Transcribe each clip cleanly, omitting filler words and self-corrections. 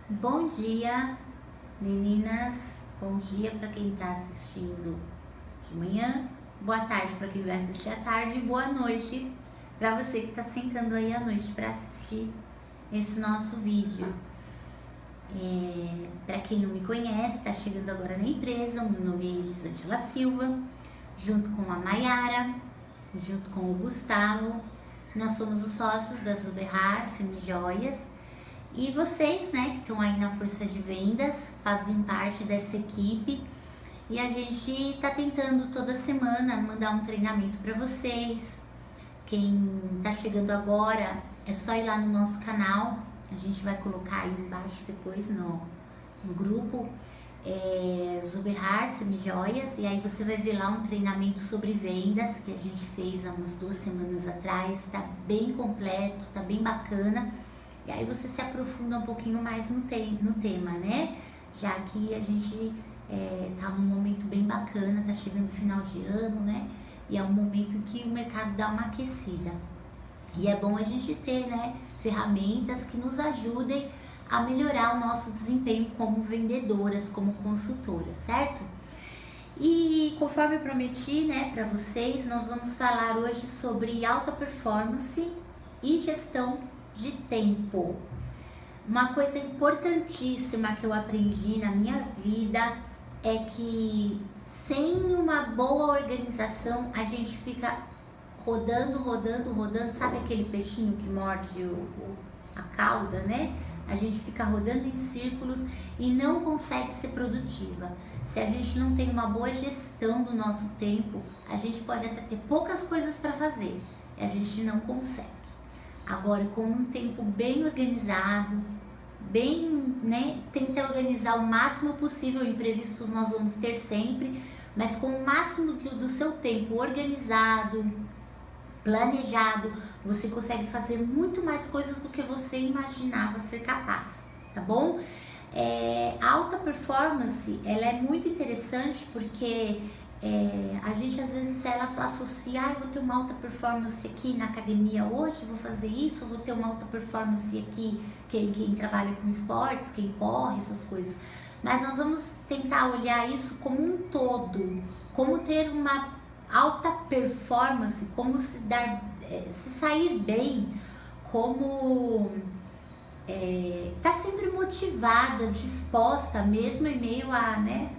Bom dia, meninas. Bom dia para quem está assistindo de manhã. Boa tarde para quem vai assistir à tarde. E boa noite para você que está sentando aí à noite para assistir esse nosso vídeo. Para quem não me conhece, está chegando agora na empresa. O meu nome é Elisângela Silva, junto com a Maiara, junto com o Gustavo. Nós somos os sócios da Zuberrar Semijoias. E vocês, né, que estão aí na força de vendas, fazem parte dessa equipe. E a gente está tentando toda semana mandar um treinamento para vocês. Quem está chegando agora, é só ir lá no nosso canal. A gente vai colocar aí embaixo depois no grupo Zuberrar Semijoias. E aí você vai ver lá um treinamento sobre vendas que a gente fez há umas 2 semanas atrás. Está bem completo, está bem bacana. E aí você se aprofunda um pouquinho mais no tema, né? Já que a gente tá num momento bem bacana, tá chegando o final de ano, né? E é um momento que o mercado dá uma aquecida. E é bom a gente ter, né, ferramentas que nos ajudem a melhorar o nosso desempenho como vendedoras, como consultoras, certo? E conforme eu prometi, né, para vocês, nós vamos falar hoje sobre alta performance e gestão de tempo. Uma coisa importantíssima que eu aprendi na minha vida é que sem uma boa organização a gente fica rodando, sabe aquele peixinho que morde a cauda, né? A gente fica rodando em círculos e não consegue ser produtiva. Se a gente não tem uma boa gestão do nosso tempo, a gente pode até ter poucas coisas para fazer e a gente não consegue. Agora, com um tempo bem organizado, tenta organizar o máximo possível. Imprevistos nós vamos ter sempre, mas com o máximo do seu tempo organizado, planejado, você consegue fazer muito mais coisas do que você imaginava ser capaz, tá bom? A alta performance, ela é muito interessante porque a gente às vezes ela só associa, eu vou ter uma alta performance aqui na academia hoje, vou fazer isso, vou ter uma alta performance aqui, quem trabalha com esportes, quem corre, essas coisas. Mas nós vamos tentar olhar isso como um todo, como ter uma alta performance, como se sair bem, como tá sempre motivada, disposta, mesmo em meio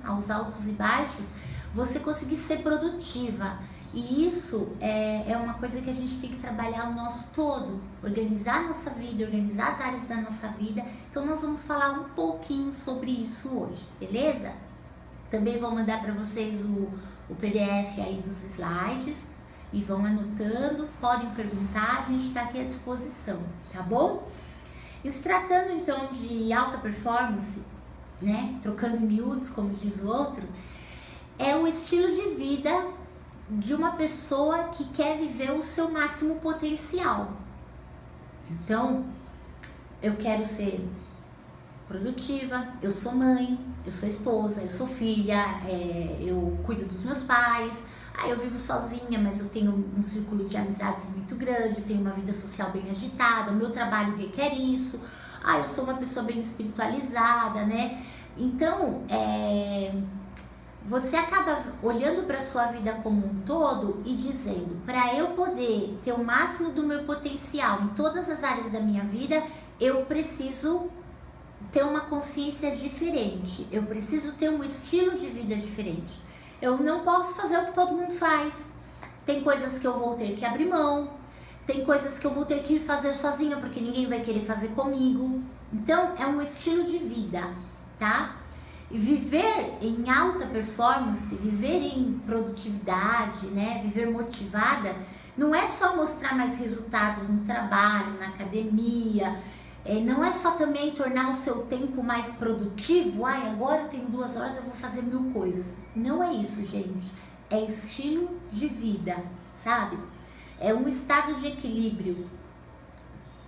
aos altos e baixos, você conseguir ser produtiva. E isso é uma coisa que a gente tem que trabalhar o nosso todo, organizar a nossa vida, organizar as áreas da nossa vida. Então nós vamos falar um pouquinho sobre isso hoje, beleza? Também vou mandar para vocês o PDF aí dos slides e vão anotando, podem perguntar, a gente está aqui à disposição, tá bom? E se tratando então de alta performance, né, trocando em miúdos, como diz o outro, é o estilo de vida de uma pessoa que quer viver o seu máximo potencial. Então, eu quero ser produtiva, eu sou mãe, eu sou esposa, eu sou filha, eu cuido dos meus pais, eu vivo sozinha, mas eu tenho um círculo de amizades muito grande, eu tenho uma vida social bem agitada, o meu trabalho requer isso, eu sou uma pessoa bem espiritualizada, né? Então, você acaba olhando para a sua vida como um todo e dizendo, para eu poder ter o máximo do meu potencial em todas as áreas da minha vida, eu preciso ter uma consciência diferente, eu preciso ter um estilo de vida diferente. Eu não posso fazer o que todo mundo faz. Tem coisas que eu vou ter que abrir mão, tem coisas que eu vou ter que ir fazer sozinha, porque ninguém vai querer fazer comigo. Então, é um estilo de vida, tá? Viver em alta performance, viver em produtividade, né? Viver motivada, não é só mostrar mais resultados no trabalho, na academia, não é só também tornar o seu tempo mais produtivo. Agora eu tenho 2 horas, eu vou fazer 1000 coisas. Não é isso, gente. É estilo de vida, sabe? É um estado de equilíbrio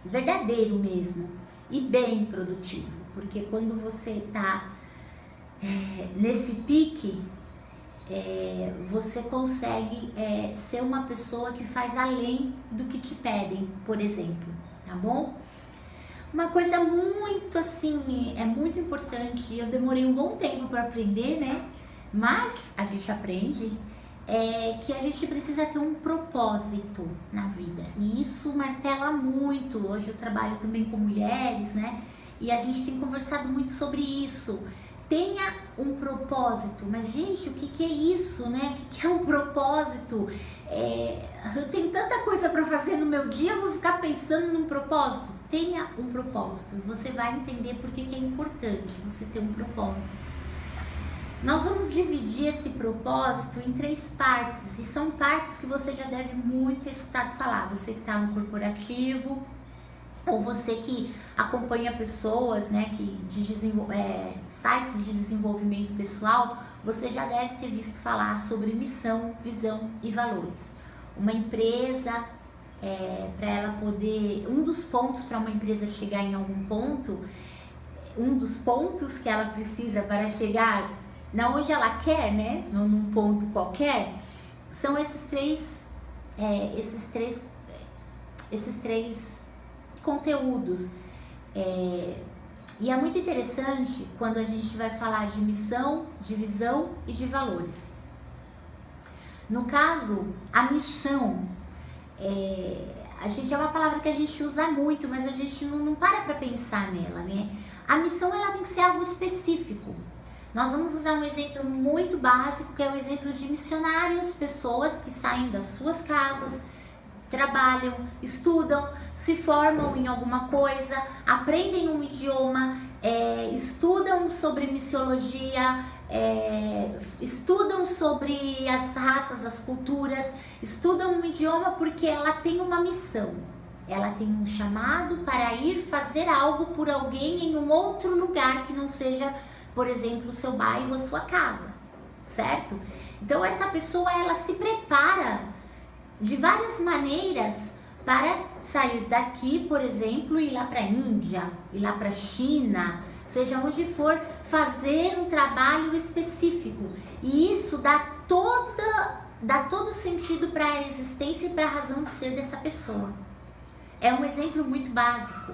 verdadeiro mesmo e bem produtivo, porque quando você tá nesse pique, você consegue ser uma pessoa que faz além do que te pedem, por exemplo, tá bom? Uma coisa muito assim, é muito importante, eu demorei um bom tempo para aprender, né? Mas a gente aprende, é que a gente precisa ter um propósito na vida. E isso martela muito. Hoje eu trabalho também com mulheres, né? E a gente tem conversado muito sobre isso. Tenha um propósito. Mas, gente, o que é isso, né? O que é um propósito? Eu tenho tanta coisa para fazer no meu dia, eu vou ficar pensando num propósito? Tenha um propósito. Você vai entender por que é importante você ter um propósito. Nós vamos dividir esse propósito em 3 partes, e são partes que você já deve muito ter escutado falar. Você que está no corporativo, ou você que acompanha pessoas, né, sites de desenvolvimento pessoal, você já deve ter visto falar sobre missão, visão e valores. Uma empresa, para ela poder, um dos pontos para uma empresa chegar em algum ponto, um dos pontos que ela precisa para chegar na onde ela quer, né, num ponto qualquer, são esses três conteúdos. E é muito interessante quando a gente vai falar de missão, de visão e de valores. No caso, a missão, é uma palavra que a gente usa muito, mas a gente não para pensar nela, né? A missão, ela tem que ser algo específico. Nós vamos usar um exemplo muito básico, que é o exemplo de missionários, pessoas que saem das suas casas, trabalham, estudam, se formam em alguma coisa, aprendem um idioma, estudam sobre missiologia, estudam sobre as raças, as culturas, estudam um idioma porque ela tem uma missão. Ela tem um chamado para ir fazer algo por alguém em um outro lugar que não seja, por exemplo, o seu bairro, a sua casa, certo? Então essa pessoa, ela se prepara de várias maneiras para sair daqui, por exemplo, e ir lá para a Índia, ir lá para a China, seja onde for, fazer um trabalho específico. E isso dá todo sentido para a existência e para a razão de ser dessa pessoa. É um exemplo muito básico.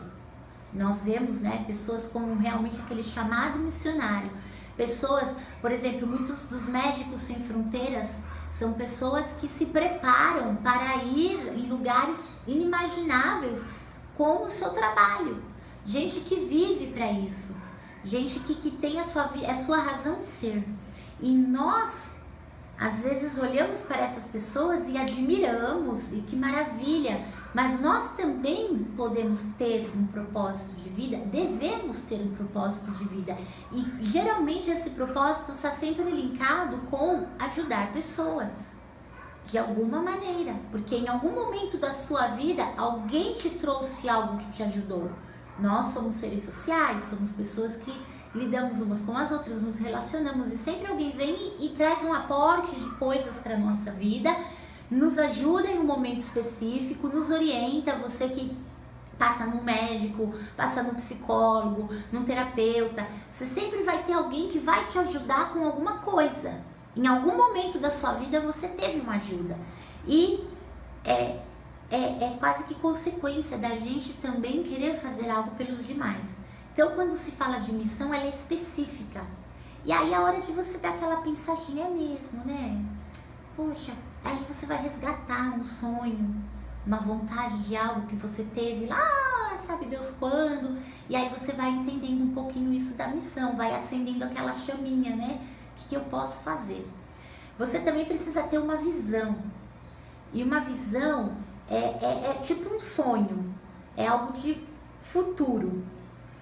Nós vemos, né, pessoas com realmente aquele chamado missionário. Pessoas, por exemplo, muitos dos médicos sem fronteiras são pessoas que se preparam para ir em lugares inimagináveis com o seu trabalho. Gente que vive para isso. Gente que tem a sua razão de ser. E nós, às vezes, olhamos para essas pessoas e admiramos, e que maravilha. Mas nós também podemos ter um propósito de vida, devemos ter um propósito de vida. E geralmente esse propósito está sempre linkado com ajudar pessoas, de alguma maneira. Porque em algum momento da sua vida, alguém te trouxe algo que te ajudou. Nós somos seres sociais, somos pessoas que lidamos umas com as outras, nos relacionamos. E sempre alguém vem e traz um aporte de coisas para a nossa vida, nos ajuda em um momento específico, nos orienta. Você que passa no médico, passa no psicólogo, num terapeuta, você sempre vai ter alguém que vai te ajudar com alguma coisa. Em algum momento da sua vida você teve uma ajuda. E é quase que consequência da gente também querer fazer algo pelos demais. Então, quando se fala de missão, ela é específica. E aí é a hora de você dar aquela pensadinha mesmo, né? Poxa, aí você vai resgatar um sonho, uma vontade de algo que você teve lá, sabe Deus quando, e aí você vai entendendo um pouquinho isso da missão, vai acendendo aquela chaminha, né? O que eu posso fazer? Você também precisa ter uma visão, e uma visão é tipo um sonho, é algo de futuro,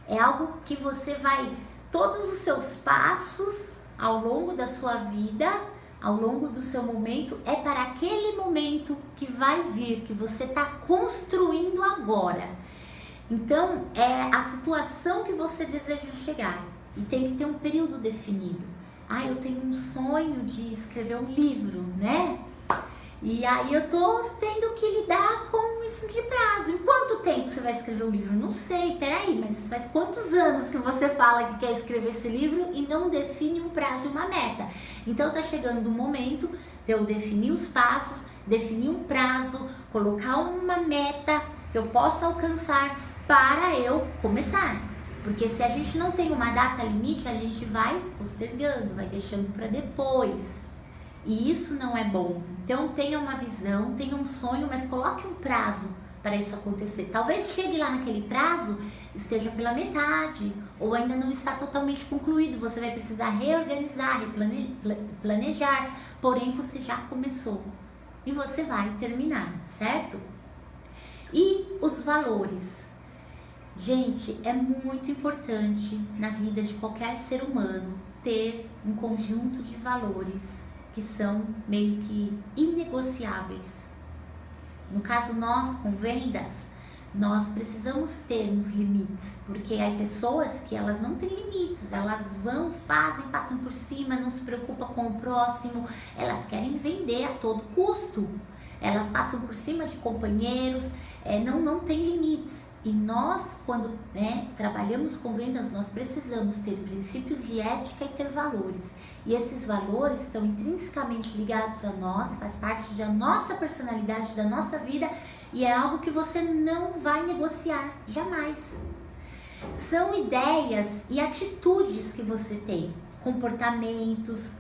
é algo que você vai, todos os seus passos ao longo da sua vida, ao longo do seu momento, é para aquele momento que vai vir, que você está construindo agora. Então, é a situação que você deseja chegar. E tem que ter um período definido. Eu tenho um sonho de escrever um livro, né? E aí eu tô tendo que lidar com isso de prazo. Em quanto tempo você vai escrever um livro? Não sei, peraí, mas faz quantos anos que você fala que quer escrever esse livro e não define um prazo e uma meta? Então tá chegando o momento de eu definir os passos, definir um prazo, colocar uma meta que eu possa alcançar para eu começar. Porque se a gente não tem uma data limite, a gente vai postergando, vai deixando para depois. E isso não é bom. Então tenha uma visão, tenha um sonho, mas coloque um prazo para isso acontecer. Talvez chegue lá naquele prazo, esteja pela metade, ou ainda não está totalmente concluído. Você vai precisar reorganizar, planejar, porém você já começou e você vai terminar, certo? E os valores. Gente, é muito importante na vida de qualquer ser humano ter um conjunto de valores que são meio que inegociáveis. No caso, nós com vendas, nós precisamos ter uns limites, porque há pessoas que elas não têm limites, elas vão, fazem, passam por cima, não se preocupam com o próximo, elas querem vender a todo custo, elas passam por cima de companheiros, não tem limites. E nós, quando trabalhamos com vendas, nós precisamos ter princípios de ética e ter valores. E esses valores são intrinsecamente ligados a nós, faz parte da nossa personalidade, da nossa vida, e é algo que você não vai negociar, jamais. São ideias e atitudes que você tem, comportamentos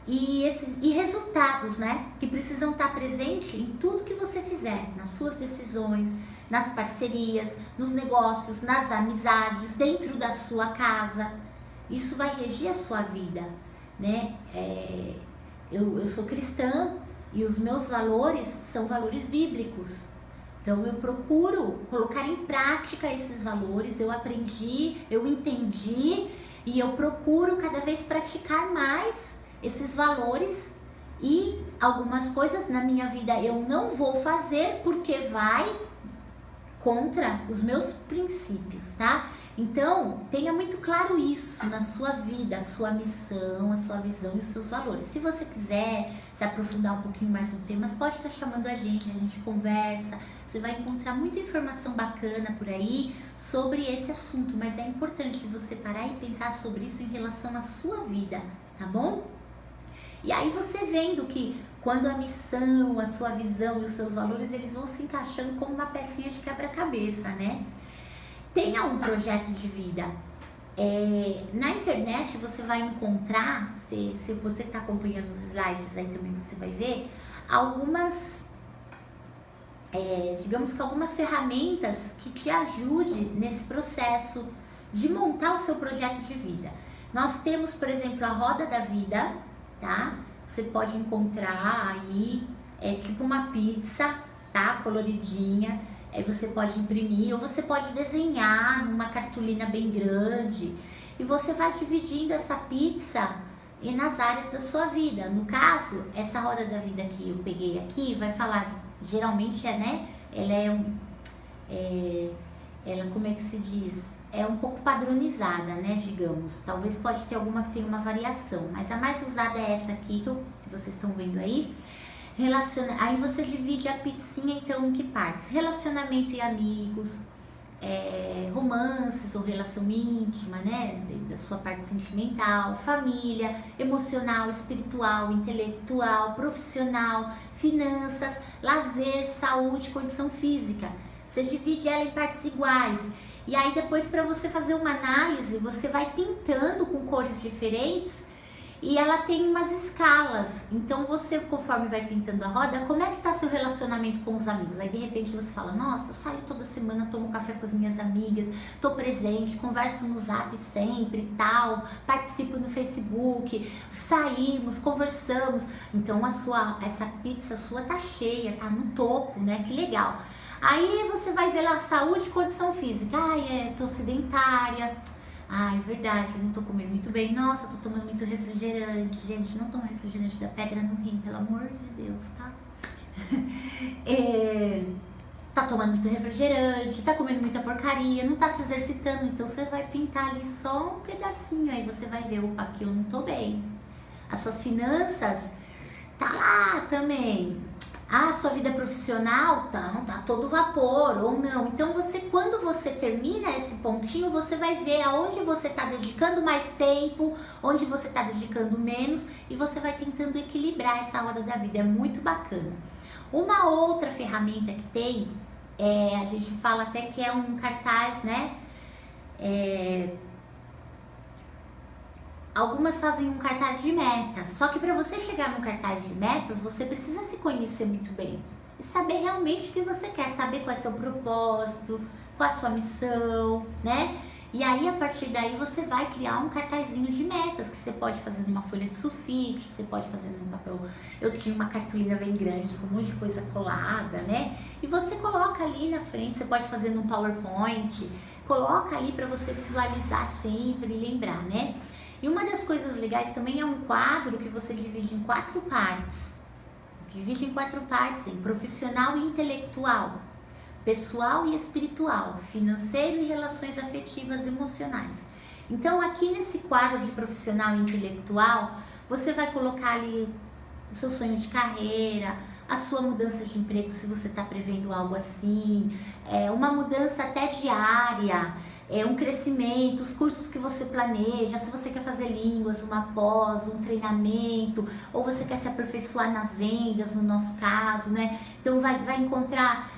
e resultados, que precisam estar presentes em tudo que você fizer, nas suas decisões, nas parcerias, nos negócios, nas amizades, dentro da sua casa. Isso vai regir a sua vida, Eu sou cristã e os meus valores são valores bíblicos. Então eu procuro colocar em prática esses valores, eu aprendi, eu entendi e eu procuro cada vez praticar mais esses valores, e algumas coisas na minha vida eu não vou fazer porque vai contra os meus princípios, tá? Então, tenha muito claro isso na sua vida, a sua missão, a sua visão e os seus valores. Se você quiser se aprofundar um pouquinho mais no tema, você pode estar chamando a gente conversa, você vai encontrar muita informação bacana por aí sobre esse assunto, mas é importante você parar e pensar sobre isso em relação à sua vida, tá bom? E aí você vendo que quando a missão, a sua visão e os seus valores, eles vão se encaixando como uma pecinha de quebra-cabeça, Tenha um projeto de vida. Na internet você vai encontrar, se você está acompanhando os slides aí também você vai ver, algumas, digamos que algumas ferramentas que te ajudem nesse processo de montar o seu projeto de vida. Nós temos, por exemplo, a Roda da Vida, tá? Você pode encontrar aí, tipo uma pizza, tá? Coloridinha. Aí você pode imprimir ou você pode desenhar numa cartolina bem grande. E você vai dividindo essa pizza nas áreas da sua vida. No caso, essa Roda da Vida que eu peguei aqui vai falar, geralmente ela como é que se diz? É um pouco padronizada, digamos. Talvez pode ter alguma que tenha uma variação, mas a mais usada é essa aqui que vocês estão vendo aí. Aí você divide a pizzinha então em que partes? Relacionamento e amigos, romances ou relação íntima, da sua parte sentimental, família, emocional, espiritual, intelectual, profissional, finanças, lazer, saúde, condição física. Você divide ela em partes iguais. E aí depois, para você fazer uma análise, você vai pintando com cores diferentes e ela tem umas escalas. Então você, conforme vai pintando a roda, como é que tá seu relacionamento com os amigos? Aí de repente você fala, nossa, eu saio toda semana, tomo café com as minhas amigas, tô presente, converso no Zap sempre e tal, participo no Facebook, saímos, conversamos. Então essa pizza sua tá cheia, tá no topo, que legal. Aí você vai ver lá saúde e condição física. Tô sedentária. É verdade, eu não tô comendo muito bem. Nossa, tô tomando muito refrigerante. Gente, não toma refrigerante da pedra no rim, pelo amor de Deus, tá? Tá tomando muito refrigerante, tá comendo muita porcaria, não tá se exercitando. Então você vai pintar ali só um pedacinho. Aí você vai ver, opa, aqui eu não tô bem. As suas finanças, tá lá também. A sua vida profissional tá todo vapor ou não. Então quando você termina esse pontinho, você vai ver aonde você está dedicando mais tempo, onde você está dedicando menos, e você vai tentando equilibrar essa roda da vida. É muito bacana. Uma outra ferramenta que tem A gente fala até que é um cartaz, né? Algumas fazem um cartaz de metas, só que para você chegar no cartaz de metas, você precisa se conhecer muito bem e saber realmente o que você quer, saber qual é seu propósito, qual é a sua missão, né? E aí, a partir daí, você vai criar um cartazinho de metas, que você pode fazer numa folha de sulfite, você pode fazer num papel. Eu tinha uma cartolina bem grande, com um monte de coisa colada, né? E você coloca ali na frente, você pode fazer num PowerPoint, coloca ali para você visualizar sempre e lembrar, né? E uma das coisas legais também é um quadro que você divide em 4 partes. Divide em 4 partes, em profissional e intelectual, pessoal e espiritual, financeiro e relações afetivas e emocionais. Então, aqui nesse quadro de profissional e intelectual, você vai colocar ali o seu sonho de carreira, a sua mudança de emprego, se você está prevendo algo assim, uma mudança até diária, um crescimento, os cursos que você planeja, se você quer fazer línguas, uma pós, um treinamento, ou você quer se aperfeiçoar nas vendas, no nosso caso, né? Então vai encontrar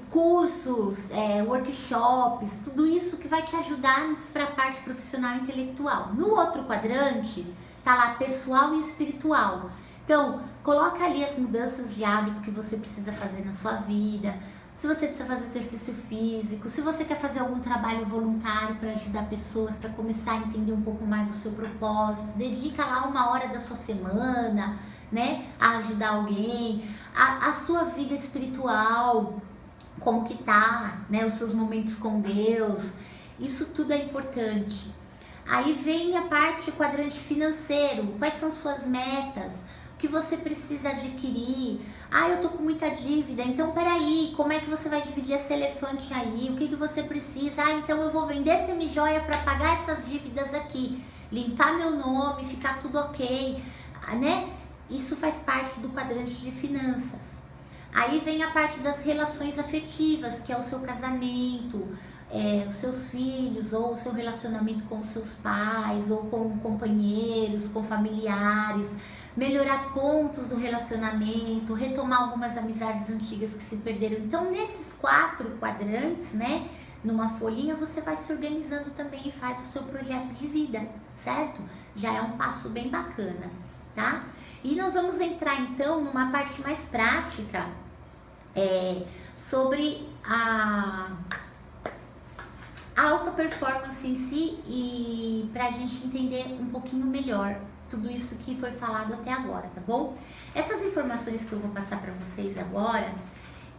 cursos, workshops, tudo isso que vai te ajudar para a parte profissional e intelectual. No outro quadrante, tá lá pessoal e espiritual. Então, coloca ali as mudanças de hábito que você precisa fazer na sua vida, se você precisa fazer exercício físico, se você quer fazer algum trabalho voluntário para ajudar pessoas, para começar a entender um pouco mais o seu propósito, dedica lá 1 hora da sua semana, né, a ajudar alguém, a sua vida espiritual, como que tá, né, os seus momentos com Deus, isso tudo é importante. Aí vem a parte quadrante financeiro, quais são suas metas, o que você precisa adquirir. Eu tô com muita dívida, então peraí, como é que você vai dividir esse elefante aí, o que você precisa? Então eu vou vender semijoia para pagar essas dívidas aqui, limpar meu nome, ficar tudo ok, né? Isso faz parte do quadrante de finanças. Aí vem a parte das relações afetivas, que é o seu casamento, os seus filhos, ou o seu relacionamento com os seus pais, ou com companheiros, com familiares, melhorar pontos do relacionamento, retomar algumas amizades antigas que se perderam. Então, nesses 4 quadrantes, né, numa folhinha, você vai se organizando também e faz o seu projeto de vida, certo? Já é um passo bem bacana, tá? E nós vamos entrar então numa parte mais prática sobre a alta performance em si, e para a gente entender um pouquinho melhor tudo isso que foi falado até agora, tá bom? Essas informações que eu vou passar para vocês agora,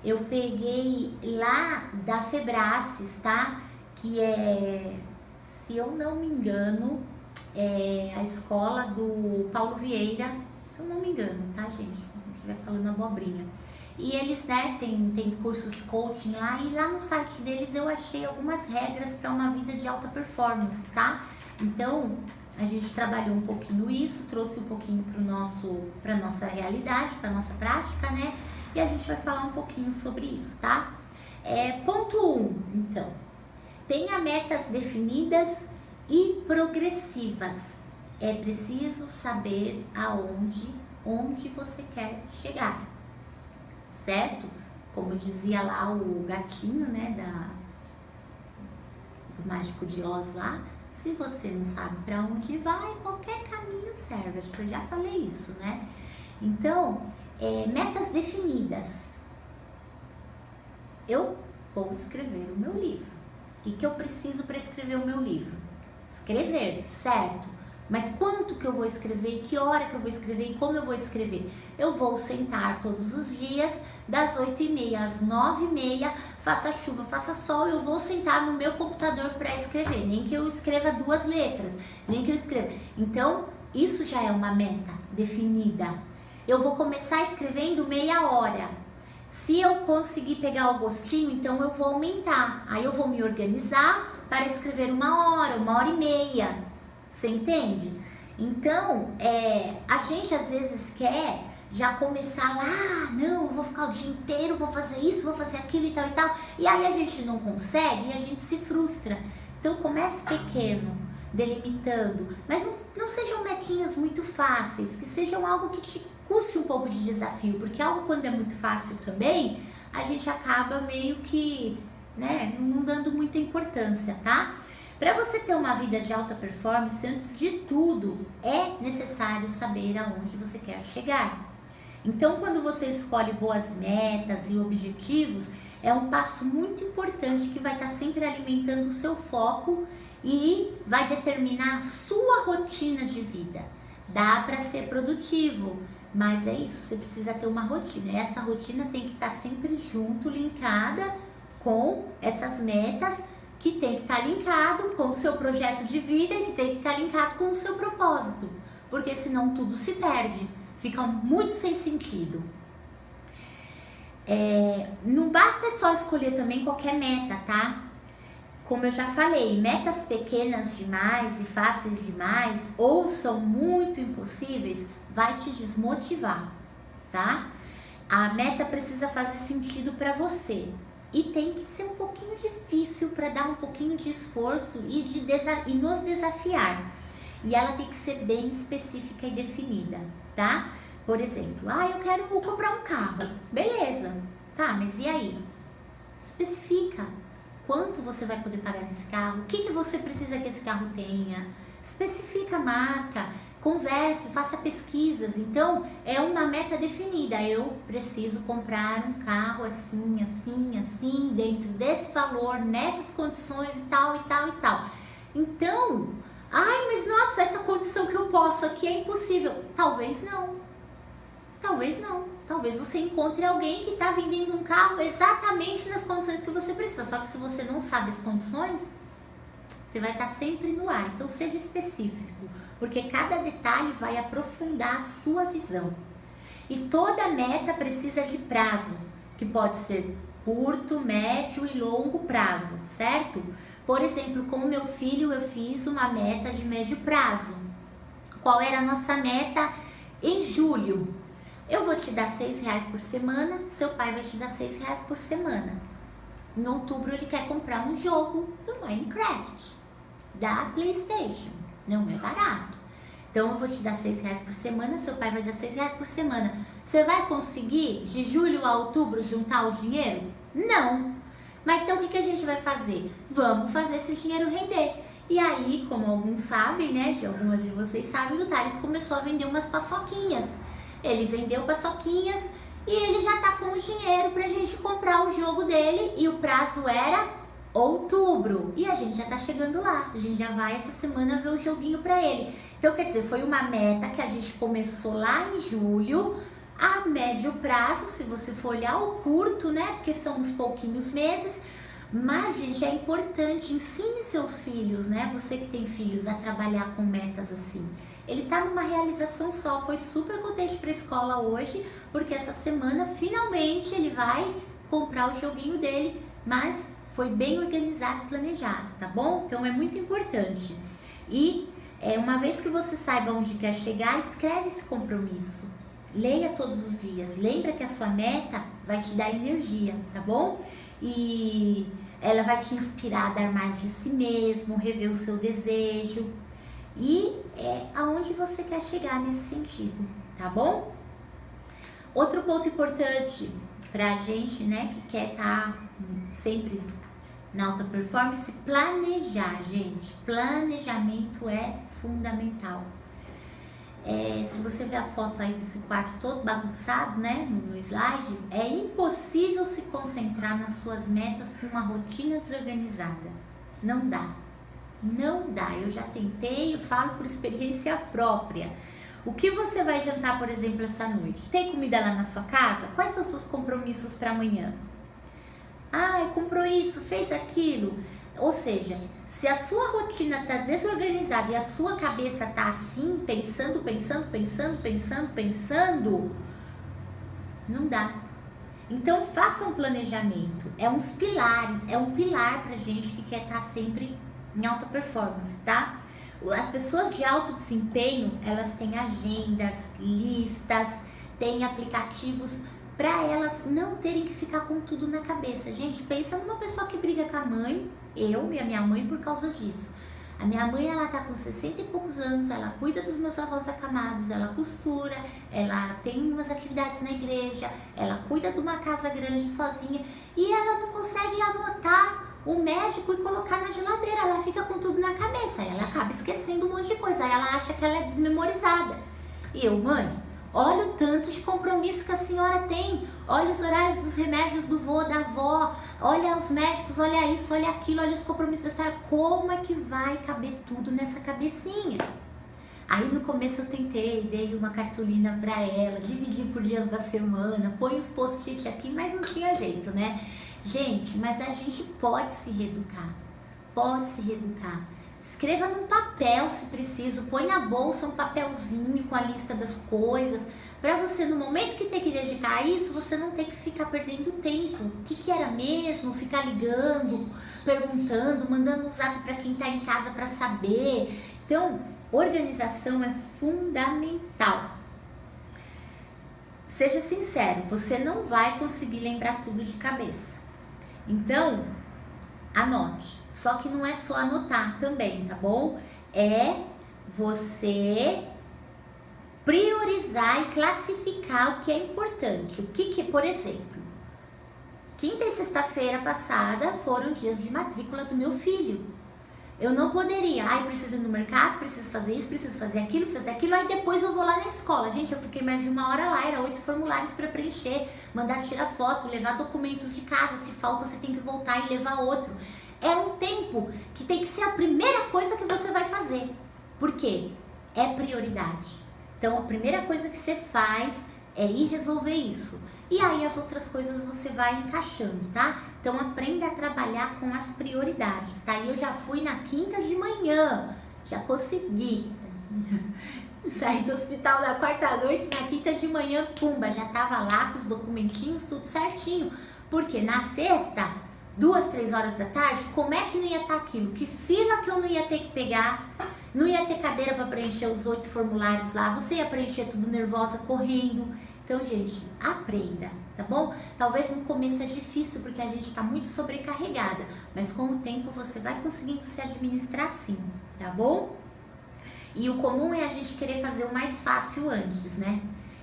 eu peguei lá da Febracis, tá? Que se eu não me engano, a escola do Paulo Vieira, se eu não me engano, tá, gente? Se estiver falando abobrinha. E eles, né, tem cursos de coaching lá, e lá no site deles eu achei algumas regras para uma vida de alta performance, tá? Então, a gente trabalhou um pouquinho isso, trouxe um pouquinho para nossa realidade, para nossa prática, né? E a gente vai falar um pouquinho sobre isso, tá? Ponto 1, então. Tenha metas definidas e progressivas. É preciso saber onde você quer chegar, certo? Como dizia lá o gatinho, né, do Mágico de Oz lá, se você não sabe para onde vai, qualquer caminho serve. Acho que eu já falei isso, né? Então, metas definidas. Eu vou escrever o meu livro. O que eu preciso para escrever o meu livro? Escrever, certo? Mas quanto que eu vou escrever, que hora que eu vou escrever e como eu vou escrever? Eu vou sentar todos os dias, das 8h30 às 9h30, faça chuva, faça sol, eu vou sentar no meu computador para escrever. Nem que eu escreva 2 letras, nem que eu escreva. Então, isso já é uma meta definida. Eu vou começar escrevendo meia hora. Se eu conseguir pegar o gostinho, então eu vou aumentar. Aí eu vou me organizar para escrever 1 hora, 1h30. Você entende? Então, a gente às vezes quer já começar lá, não, eu vou ficar o dia inteiro, vou fazer isso, vou fazer aquilo e tal e tal. E aí a gente não consegue e a gente se frustra. Então comece pequeno, delimitando. Mas não sejam metinhas muito fáceis, que sejam algo que te custe um pouco de desafio. Porque algo quando é muito fácil também, a gente acaba meio que, né, não dando muita importância, tá? Para você ter uma vida de alta performance, antes de tudo, é necessário saber aonde você quer chegar. Então, quando você escolhe boas metas e objetivos, é um passo muito importante que vai estar sempre alimentando o seu foco e vai determinar a sua rotina de vida. Dá para ser produtivo, mas é isso, você precisa ter uma rotina. E essa rotina tem que estar sempre junto, linkada com essas metas, que tem que estar linkado com o seu projeto de vida e que tem que estar linkado com o seu propósito, porque senão tudo se perde, fica muito sem sentido. Não basta só escolher também qualquer meta, tá? Como eu já falei, metas pequenas demais e fáceis demais ou são muito impossíveis, vai te desmotivar, tá? A meta precisa fazer sentido para você e tem que ser um pouquinho difícil para dar um pouquinho de esforço e nos desafiar. E ela tem que ser bem específica e definida, tá? Por exemplo, eu quero comprar um carro. Beleza, tá, mas e aí? Especifica. Quanto você vai poder pagar nesse carro? O que você precisa que esse carro tenha? Especifica a marca, converse, faça pesquisas. Então, é uma meta definida. Eu preciso comprar um carro assim, assim, assim, dentro desse valor, nessas condições e tal, e tal, e tal. Então, mas nossa, essa condição que eu posso aqui é impossível. Talvez não. Talvez não. Talvez você encontre alguém que está vendendo um carro exatamente nas condições que você precisa. Só que se você não sabe as condições, você vai estar sempre no ar. Então seja específico, porque cada detalhe vai aprofundar a sua visão. E toda meta precisa de prazo, que pode ser curto, médio e longo prazo, certo? Por exemplo, com o meu filho eu fiz uma meta de médio prazo. Qual era a nossa meta em julho? Eu vou te dar R$6 por semana, seu pai vai te dar R$6 por semana. Em outubro ele quer comprar um jogo do Minecraft, da PlayStation. Não é barato. Então eu vou te dar R$6 por semana, seu pai vai dar R$6 por semana. Você vai conseguir de julho a outubro juntar o dinheiro? Não. Mas então o que a gente vai fazer? Vamos fazer esse dinheiro render. E aí, como alguns sabem, né, algumas de vocês sabem, o Thales começou a vender umas paçoquinhas. Ele vendeu paçoquinhas e ele já tá com o dinheiro pra gente comprar o jogo dele e o prazo era outubro. E a gente já tá chegando lá, a gente já vai essa semana ver o joguinho pra ele. Então, quer dizer, foi uma meta que a gente começou lá em julho, a médio prazo, se você for olhar o curto, né, porque são uns pouquinhos meses. Mas, gente, é importante, ensine seus filhos, né, você que tem filhos, a trabalhar com metas assim. Ele tá numa realização só, foi super contente pra escola hoje, porque essa semana, finalmente, ele vai comprar o joguinho dele, mas foi bem organizado e planejado, tá bom? Então, é muito importante. E, uma vez que você saiba onde quer chegar, escreve esse compromisso. Leia todos os dias. Lembra que a sua meta vai te dar energia, tá bom? E ela vai te inspirar a dar mais de si mesmo, rever o seu desejo. E é aonde você quer chegar nesse sentido, tá bom? Outro ponto importante pra gente, né, que quer estar sempre na alta performance, planejar, gente. Planejamento é fundamental. Se você ver a foto aí desse quarto todo bagunçado, né, no slide, é impossível se concentrar nas suas metas com uma rotina desorganizada. Não dá. Não dá, eu já tentei, eu falo por experiência própria. O que você vai jantar, por exemplo, essa noite? Tem comida lá na sua casa? Quais são os seus compromissos para amanhã? Comprou isso, fez aquilo. Ou seja, se a sua rotina está desorganizada e a sua cabeça está assim, pensando, não dá. Então faça um planejamento, é um pilar pra gente que quer estar sempre em alta performance, tá? As pessoas de alto desempenho, elas têm agendas, listas, têm aplicativos para elas não terem que ficar com tudo na cabeça. Gente, pensa numa pessoa que briga com a mãe, eu e a minha mãe por causa disso. A minha mãe, ela tá com 60 e poucos anos, ela cuida dos meus avós acamados, ela costura, ela tem umas atividades na igreja, ela cuida de uma casa grande sozinha e ela não consegue anotar o médico e colocar na geladeira, ela fica com tudo na cabeça, ela acaba esquecendo um monte de coisa, aí ela acha que ela é desmemorizada. E eu, mãe, olha o tanto de compromisso que a senhora tem, olha os horários dos remédios do vô, da avó, olha os médicos, olha isso, olha aquilo, olha os compromissos da senhora, como é que vai caber tudo nessa cabecinha? Aí no começo eu tentei, dei uma cartolina pra ela, dividi por dias da semana, põe os post-it aqui, mas não tinha jeito, né? Gente, mas a gente pode se reeducar, pode se reeducar. Escreva num papel se preciso, põe na bolsa um papelzinho com a lista das coisas, para você no momento que ter que dedicar a isso, você não ter que ficar perdendo tempo. O que era mesmo? Ficar ligando, perguntando, mandando um zap para quem está em casa para saber. Então, organização é fundamental. Seja sincero, você não vai conseguir lembrar tudo de cabeça. Então, anote. Só que não é só anotar também, tá bom? É você priorizar e classificar o que é importante. O que, por exemplo, quinta e sexta-feira passada foram dias de matrícula do meu filho. Eu não poderia, preciso ir no mercado, preciso fazer isso, preciso fazer aquilo, aí depois eu vou lá na escola. Gente, eu fiquei mais de 1 hora lá, era 8 formulários para preencher, mandar tirar foto, levar documentos de casa, se falta você tem que voltar e levar outro. É um tempo que tem que ser a primeira coisa que você vai fazer. Por quê? É prioridade. Então, a primeira coisa que você faz é ir resolver isso. E aí as outras coisas você vai encaixando, tá? Então, aprenda a trabalhar com as prioridades, tá? E eu já fui na quinta de manhã, já consegui. Saí do hospital na quarta noite, na quinta de manhã, pumba, já tava lá com os documentinhos, tudo certinho. Porque na sexta, 2, 3 horas da tarde, como é que não ia estar aquilo? Que fila que eu não ia ter que pegar? Não ia ter cadeira para preencher os 8 formulários lá, você ia preencher tudo nervosa, correndo. Então, gente, aprenda, tá bom? Talvez no começo é difícil porque a gente tá muito sobrecarregada, mas com o tempo você vai conseguindo se administrar sim, tá bom? E o comum é a gente querer fazer o mais fácil antes, né?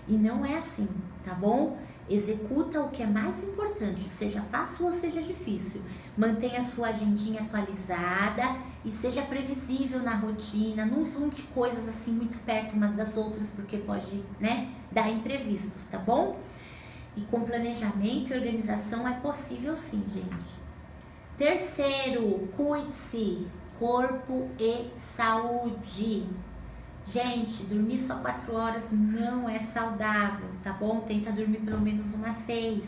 E não é assim, tá bom? Executa o que é mais importante, seja fácil ou seja difícil. Mantenha a sua agendinha atualizada e seja previsível na rotina. Não junte coisas assim muito perto umas das outras, porque pode, né, dar imprevistos, tá bom? E com planejamento e organização é possível sim, gente. Terceiro, cuide-se, corpo e saúde. Gente, dormir só 4 horas não é saudável, tá bom? Tenta dormir pelo menos umas 6,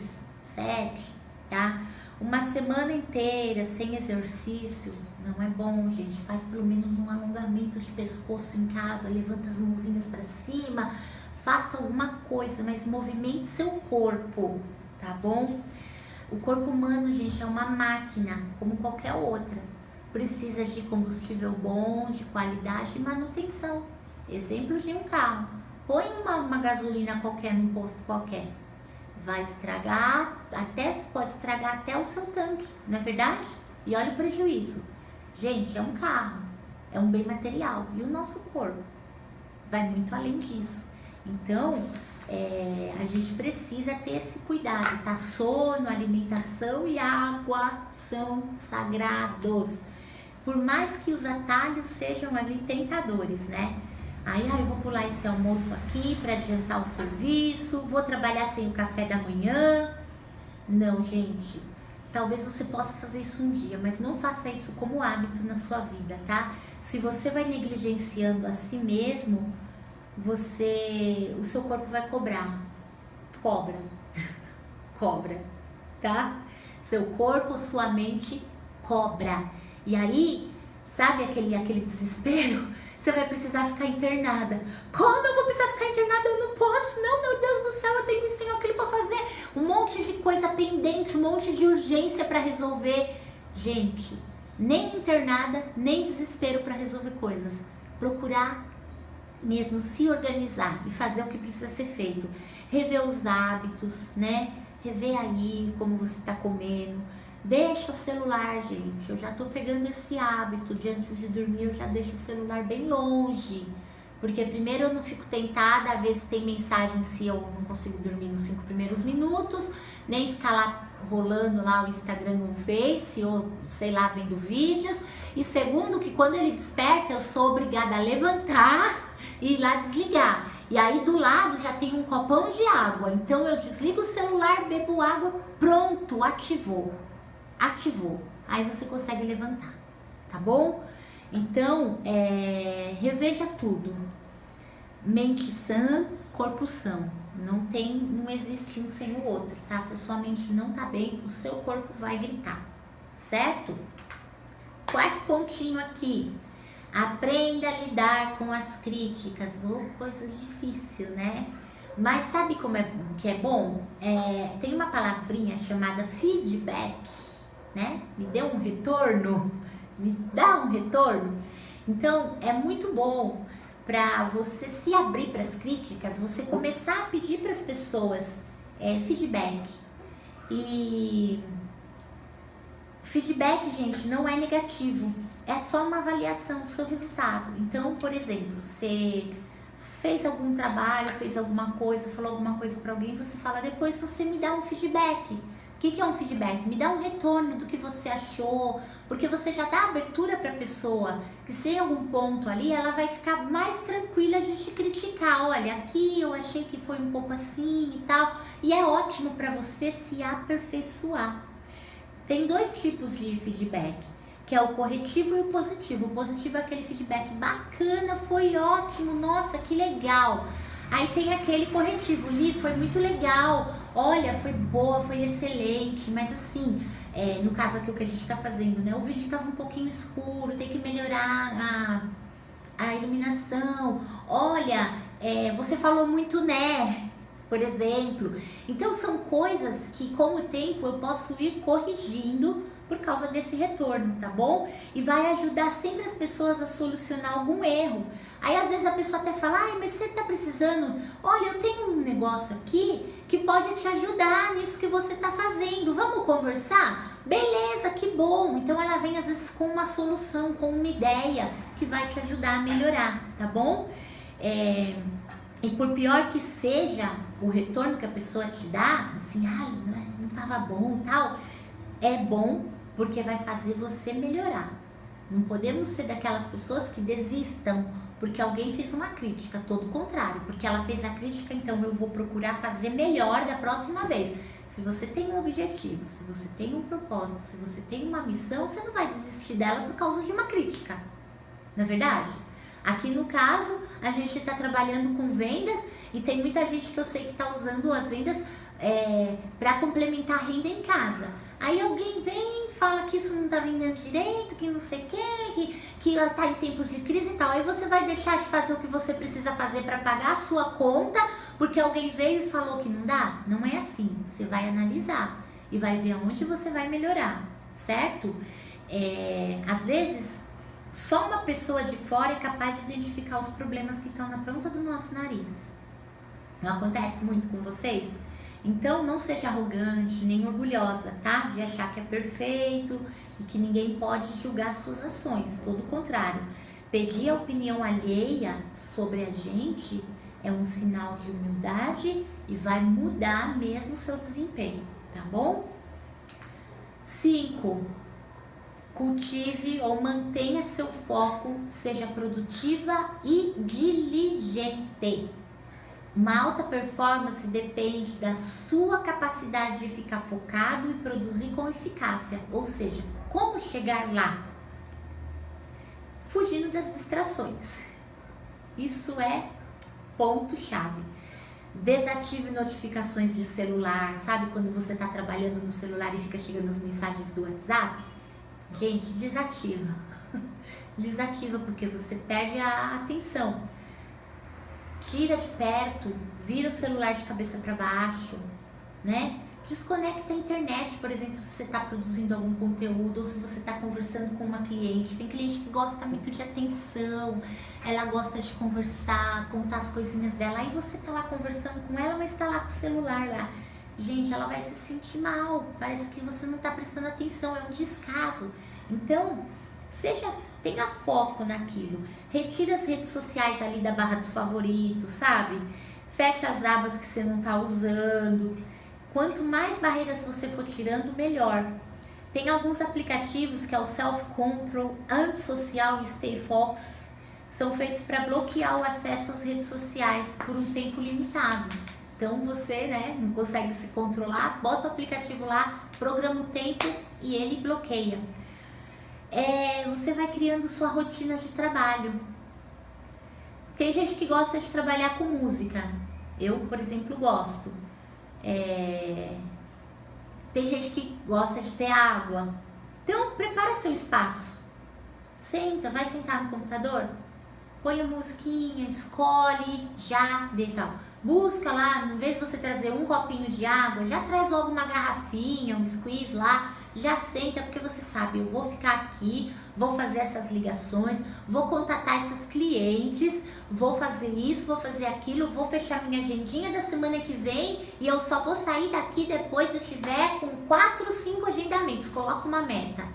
7, tá? Uma semana inteira sem exercício não é bom, gente. Faz pelo menos um alongamento de pescoço em casa, levanta as mãozinhas pra cima, faça alguma coisa, mas movimente seu corpo, tá bom? O corpo humano, gente, é uma máquina, como qualquer outra. Precisa de combustível bom, de qualidade e manutenção. Exemplo de um carro. Põe uma gasolina qualquer num posto qualquer. Vai estragar, pode estragar até o seu tanque, não é verdade? E olha o prejuízo. Gente, é um carro, é um bem material. E o nosso corpo vai muito além disso. Então, a gente precisa ter esse cuidado, tá? Sono, alimentação e água são sagrados. Por mais que os atalhos sejam ali tentadores, né? Aí, eu vou pular esse almoço aqui para adiantar o serviço, vou trabalhar sem o café da manhã. Não, gente, talvez você possa fazer isso um dia, mas não faça isso como hábito na sua vida, tá? Se você vai negligenciando a si mesmo, o seu corpo vai cobrar. Cobra, tá? Seu corpo, sua mente cobra. E aí, sabe aquele desespero? Você vai precisar ficar internada. Como eu vou precisar ficar internada? Eu não posso, não, meu Deus do céu, eu tenho isso, tenho aquilo pra fazer. Um monte de coisa pendente, um monte de urgência pra resolver. Gente, nem internada, nem desespero pra resolver coisas. Procurar mesmo se organizar e fazer o que precisa ser feito. Rever os hábitos, né? Rever aí como você tá comendo. Deixa o celular, gente. Eu já tô pegando esse hábito de antes de dormir eu já deixo o celular bem longe. Porque primeiro eu não fico tentada a ver se tem mensagem, se eu não consigo dormir nos 5 primeiros minutos, nem ficar lá rolando lá o Instagram no Face ou sei lá, vendo vídeos. E segundo, que quando ele desperta eu sou obrigada a levantar e ir lá desligar. E aí do lado já tem um copão de água, então eu desligo o celular, bebo água, pronto, ativou. Aí você consegue levantar, tá bom? Então, reveja tudo. Mente sã, corpo são. Não existe um sem o outro, tá? Se a sua mente não tá bem, o seu corpo vai gritar, certo? Quarto pontinho aqui. Aprenda a lidar com as críticas. Coisa difícil, né? Mas sabe como que é bom? Tem uma palavrinha chamada feedback, né? Me dê um retorno. Me dá um retorno. Então, é muito bom para você se abrir para as críticas, você começar a pedir para as pessoas feedback. E feedback, gente, não é negativo, é só uma avaliação do seu resultado. Então, por exemplo, você fez algum trabalho, fez alguma coisa, falou alguma coisa para alguém, você fala, depois você me dá um feedback. O que é um feedback? Me dá um retorno do que você achou, porque você já dá abertura para a pessoa, que se em algum ponto ali, ela vai ficar mais tranquila de te criticar. Olha, aqui eu achei que foi um pouco assim e tal, e é ótimo para você se aperfeiçoar. Tem 2 tipos de feedback, que é o corretivo e o positivo. O positivo é aquele feedback bacana, foi ótimo, nossa, que legal. Aí tem aquele corretivo, Li, foi muito legal, olha, foi boa, foi excelente, mas assim, no caso aqui o que a gente tá fazendo, né? O vídeo tava um pouquinho escuro, tem que melhorar a iluminação. Olha, você falou muito né, por exemplo. Então são coisas que com o tempo eu posso ir corrigindo por causa desse retorno, tá bom? E vai ajudar sempre as pessoas a solucionar algum erro. Aí às vezes a pessoa até fala, ai, mas você tá precisando, olha, eu tenho um negócio aqui que pode te ajudar nisso que você tá fazendo, vamos conversar? Beleza, que bom. Então ela vem às vezes com uma solução, com uma ideia que vai te ajudar a melhorar, tá bom? E por pior que seja o retorno que a pessoa te dá, assim, ai, não tava bom e tal, é bom porque vai fazer você melhorar. Não podemos ser daquelas pessoas que desistam porque alguém fez uma crítica, todo o contrário, porque ela fez a crítica, então eu vou procurar fazer melhor da próxima vez. Se você tem um objetivo, se você tem um propósito, se você tem uma missão, você não vai desistir dela por causa de uma crítica, não é verdade? Aqui no caso, a gente está trabalhando com vendas e tem muita gente que eu sei que está usando as vendas para complementar a renda em casa. Aí alguém vem e fala que isso não está vendendo direito, que não sei o que está em tempos de crise e tal. Aí você vai deixar de fazer o que você precisa fazer para pagar a sua conta porque alguém veio e falou que não dá? Não é assim. Você vai analisar e vai ver aonde você vai melhorar, certo? Às vezes, só uma pessoa de fora é capaz de identificar os problemas que estão na ponta do nosso nariz. Não acontece muito com vocês? Então, não seja arrogante, nem orgulhosa, tá? De achar que é perfeito e que ninguém pode julgar suas ações. Todo o contrário. Pedir a opinião alheia sobre a gente é um sinal de humildade e vai mudar mesmo o seu desempenho, tá bom? 5. Cultive ou mantenha seu foco, seja produtiva e diligente. Uma alta performance depende da sua capacidade de ficar focado e produzir com eficácia. Ou seja, como chegar lá? Fugindo das distrações. Isso é ponto-chave. Desative notificações de celular. Sabe quando você está trabalhando no celular e fica chegando as mensagens do WhatsApp? Gente, desativa. Desativa porque você perde a atenção. Tira de perto, vira o celular de cabeça para baixo, né? Desconecta a internet, por exemplo, se você está produzindo algum conteúdo ou se você está conversando com uma cliente. Tem cliente que gosta muito de atenção, ela gosta de conversar, contar as coisinhas dela. Aí você está lá conversando com ela, mas está lá com o celular lá. gente, ela vai se sentir mal, parece que você não está prestando atenção, é um descaso. Então, tenha foco naquilo, retira as redes sociais ali da barra dos favoritos, sabe? Fecha as abas que você não está usando. Quanto mais barreiras você for tirando, melhor. Tem alguns aplicativos que é o Self Control, Antissocial e Stay Focus, são feitos para bloquear o acesso às redes sociais por um tempo limitado. Então você, né, não consegue se controlar, bota o aplicativo lá, programa o tempo e ele bloqueia. Você vai criando sua rotina de trabalho. Tem gente que gosta de trabalhar com música. Eu, por exemplo, gosto. Tem gente que gosta de ter água. Então, prepara seu espaço. Senta, vai sentar no computador, põe a musiquinha, escolhe já, e tal. Busca lá, em vez de você trazer um copinho de água, já traz logo uma garrafinha, um squeeze lá, já senta, porque você sabe, eu vou ficar aqui, vou fazer essas ligações, vou contatar esses clientes, vou fazer isso, vou fazer aquilo, vou fechar minha agendinha da semana que vem e eu só vou sair daqui depois se eu tiver com 4, 5 agendamentos. Coloca uma meta.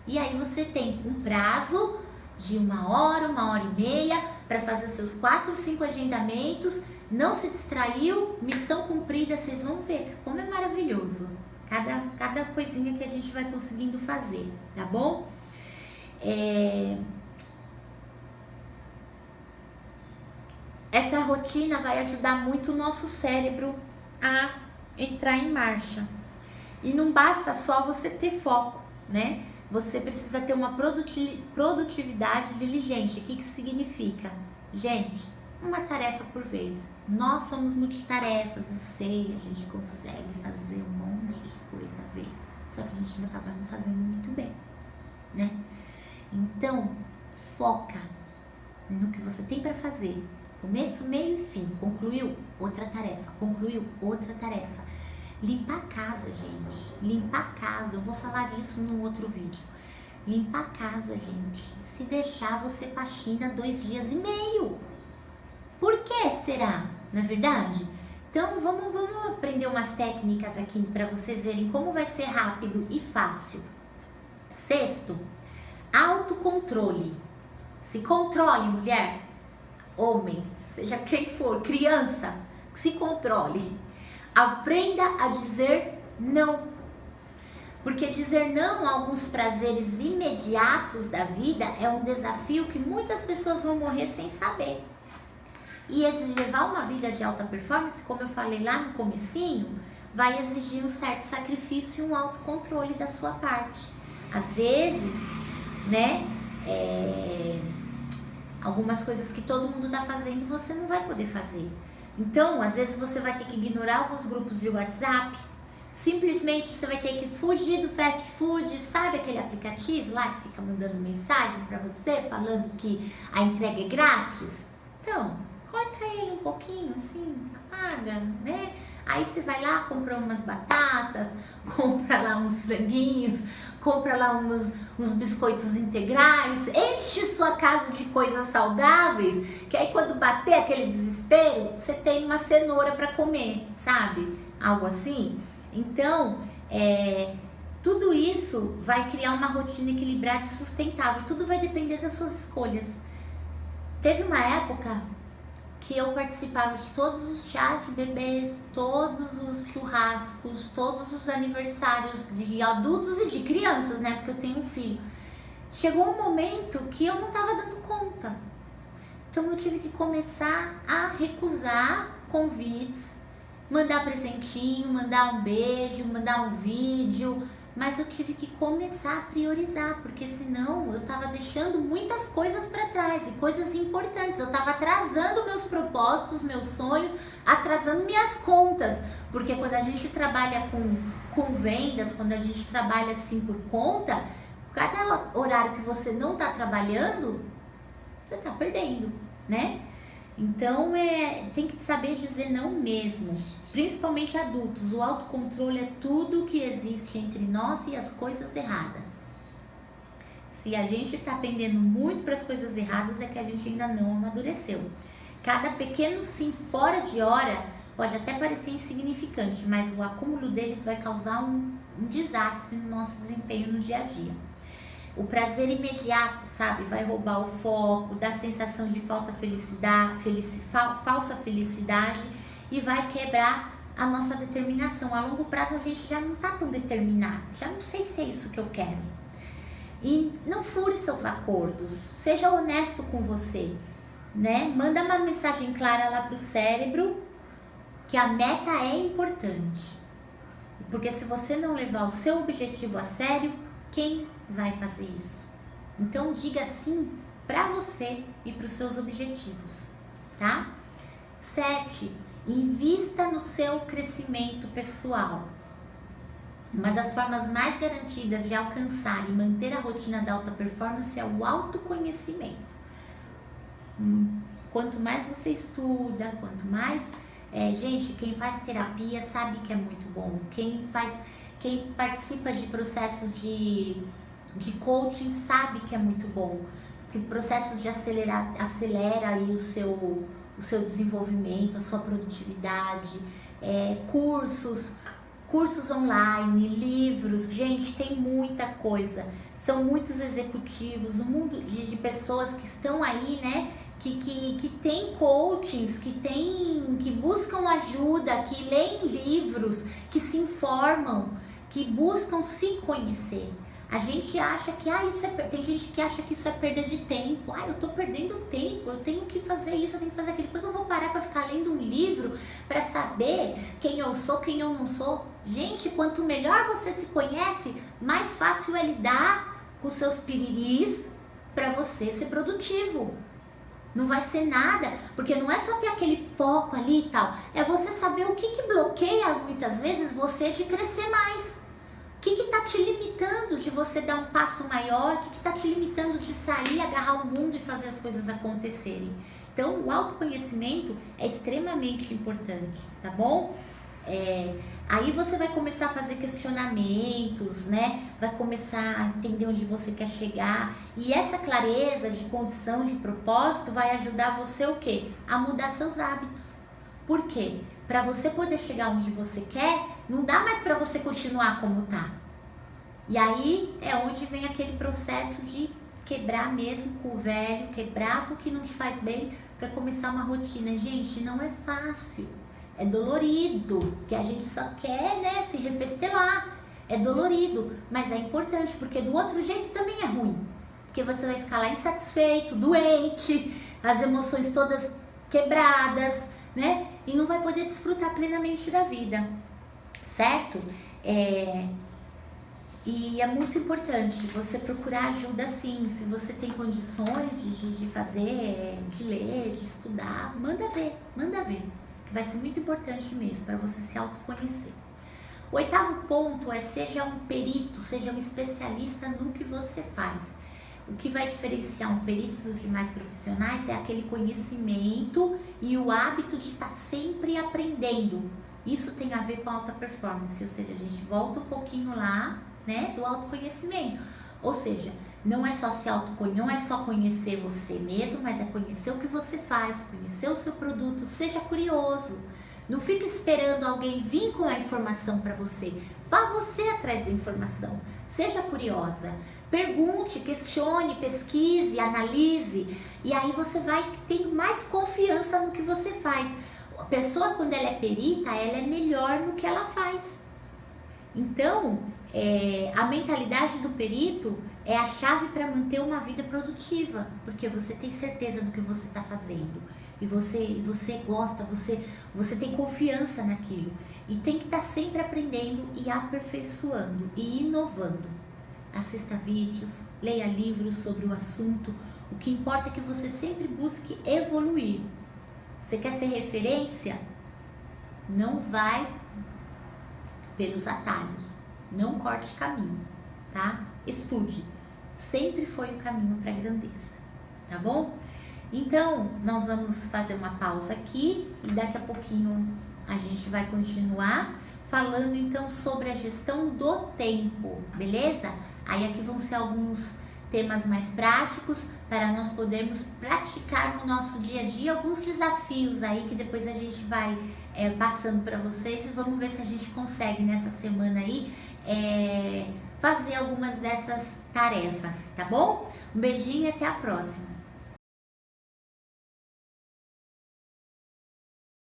E aí você tem um prazo de 1 hora, 1 hora e meia para fazer seus 4, 5 agendamentos. Não se distraiu, missão cumprida, vocês vão ver como é maravilhoso. Cada coisinha que a gente vai conseguindo fazer, tá bom? Essa rotina vai ajudar muito o nosso cérebro a entrar em marcha. E não basta só você ter foco, né? Você precisa ter uma produtividade diligente. O que significa? Gente, uma tarefa por vez. Nós somos multitarefas, eu sei, a gente consegue fazer um monte de coisa à vez. Só que a gente acaba não fazendo muito bem, né? Então, foca no que você tem para fazer. Começo, meio e fim. Concluiu? Outra tarefa. Concluiu? Outra tarefa. Limpar a casa, gente. Limpar a casa. Eu vou falar disso num outro vídeo. Limpar a casa, gente. Se deixar, você faxina 2 dias e meio. Por que será? Não é verdade? Então, vamos aprender umas técnicas aqui para vocês verem como vai ser rápido e fácil. Sexto, autocontrole. Se controle, mulher, homem, seja quem for, criança, se controle. Aprenda a dizer não. Porque dizer não a alguns prazeres imediatos da vida é um desafio que muitas pessoas vão morrer sem saber. E levar uma vida de alta performance, como eu falei lá no comecinho, vai exigir um certo sacrifício e um autocontrole da sua parte. Às vezes, né, algumas coisas que todo mundo está fazendo, você não vai poder fazer. Então, às vezes você vai ter que ignorar alguns grupos de WhatsApp, simplesmente você vai ter que fugir do fast food, sabe aquele aplicativo lá que fica mandando mensagem para você, falando que a entrega é grátis? Então, corta ele um pouquinho assim, apaga, né? Aí você vai lá, compra umas batatas, compra lá uns franguinhos, compra lá uns biscoitos integrais, enche sua casa de coisas saudáveis, que aí quando bater aquele desespero, você tem uma cenoura para comer, sabe? Algo assim. Então, tudo isso vai criar uma rotina equilibrada e sustentável. Tudo vai depender das suas escolhas. Teve uma época que eu participava de todos os chás de bebês, todos os churrascos, todos os aniversários de adultos e de crianças, né? Porque eu tenho um filho. Chegou um momento que eu não estava dando conta. Então eu tive que começar a recusar convites, mandar presentinho, mandar um beijo, mandar um vídeo, mas eu tive que começar a priorizar, porque senão eu estava deixando muitas coisas para trás e coisas importantes. Eu estava atrasando meus propósitos, meus sonhos, atrasando minhas contas, porque quando a gente trabalha com vendas, quando a gente trabalha assim por conta, cada horário que você não está trabalhando, você está perdendo, né? Então, tem que saber dizer não mesmo, principalmente adultos. O autocontrole é tudo que existe entre nós e as coisas erradas. Se a gente está pendendo muito para as coisas erradas, é que a gente ainda não amadureceu. Cada pequeno sim fora de hora pode até parecer insignificante, mas o acúmulo deles vai causar um desastre no nosso desempenho no dia a dia. O prazer imediato, sabe, vai roubar o foco, dá sensação de falsa felicidade e vai quebrar a nossa determinação. A longo prazo a gente já não tá tão determinado, já não sei se é isso que eu quero. E não fure seus acordos, seja honesto com você, né? Manda uma mensagem clara lá pro cérebro que a meta é importante. Porque se você não levar o seu objetivo a sério, quem vai fazer isso? Então diga sim para você e para os seus objetivos, tá? 7. Invista no seu crescimento pessoal. Uma das formas mais garantidas de alcançar e manter a rotina da alta performance é o autoconhecimento. Quanto mais você estuda, quanto mais... gente, quem faz terapia sabe que é muito bom. Quem participa de processos de coaching sabe que é muito bom. Que processos de acelera aí o seu desenvolvimento, a sua produtividade, cursos online, livros, gente, tem muita coisa. São muitos executivos, um mundo de pessoas que estão aí, né? Que tem coachings, que buscam ajuda, que leem livros, que se informam, que buscam se conhecer. A gente acha que tem gente que acha que isso é perda de tempo. Eu tô perdendo tempo, eu tenho que fazer isso, eu tenho que fazer aquilo. Quando eu vou parar para ficar lendo um livro para saber quem eu sou, quem eu não sou? Gente, quanto melhor você se conhece, mais fácil é lidar com seus piriris para você ser produtivo. Não vai ser nada, porque não é só ter aquele foco ali e tal, é você saber o que bloqueia muitas vezes você de crescer mais. O que está te limitando de você dar um passo maior? O que está te limitando de sair, agarrar o mundo e fazer as coisas acontecerem? Então, o autoconhecimento é extremamente importante, tá bom? Aí você vai começar a fazer questionamentos, né? Vai começar a entender onde você quer chegar. E essa clareza de condição, de propósito, vai ajudar você o quê? A mudar seus hábitos. Por quê? Para você poder chegar onde você quer, não dá mais para você continuar como tá. E aí é onde vem aquele processo de quebrar mesmo com o velho, quebrar com o que não te faz bem, para começar uma rotina. Gente, não é fácil. É dolorido, que a gente só quer, né, se refestelar. É dolorido, mas é importante, porque do outro jeito também é ruim. Porque você vai ficar lá insatisfeito, doente, as emoções todas quebradas, né? E não vai poder desfrutar plenamente da vida, certo? E é muito importante você procurar ajuda sim. Se você tem condições de fazer, de ler, de estudar, manda ver. Que vai ser muito importante mesmo para você se autoconhecer. O 8º ponto é: seja um perito, seja um especialista no que você faz. O que vai diferenciar um perito dos demais profissionais é aquele conhecimento e o hábito de estar sempre aprendendo. Isso tem a ver com a alta performance, ou seja, a gente volta um pouquinho lá, né, do autoconhecimento. Ou seja, não é só conhecer você mesmo, mas é conhecer o que você faz, conhecer o seu produto. Seja curioso. Não fique esperando alguém vir com a informação para você. Vá você atrás da informação. Seja curiosa. Pergunte, questione, pesquise, analise. E aí você vai ter mais confiança no que você faz. A pessoa, quando ela é perita, ela é melhor no que ela faz. Então, a mentalidade do perito é a chave para manter uma vida produtiva, porque você tem certeza do que você está fazendo e você gosta, você tem confiança naquilo e tem que estar sempre aprendendo e aperfeiçoando e inovando. Assista vídeos, leia livros sobre o assunto. O que importa é que você sempre busque evoluir. Você quer ser referência? Não vai pelos atalhos. Não corte caminho, tá? Estude. Sempre foi o caminho para a grandeza, tá bom? Então, nós vamos fazer uma pausa aqui e daqui a pouquinho a gente vai continuar falando então sobre a gestão do tempo, beleza? Aí aqui vão ser alguns temas mais práticos para nós podermos praticar no nosso dia a dia alguns desafios aí que depois a gente vai passando para vocês, e vamos ver se a gente consegue nessa semana aí fazer algumas dessas tarefas, tá bom? Um beijinho e até a próxima!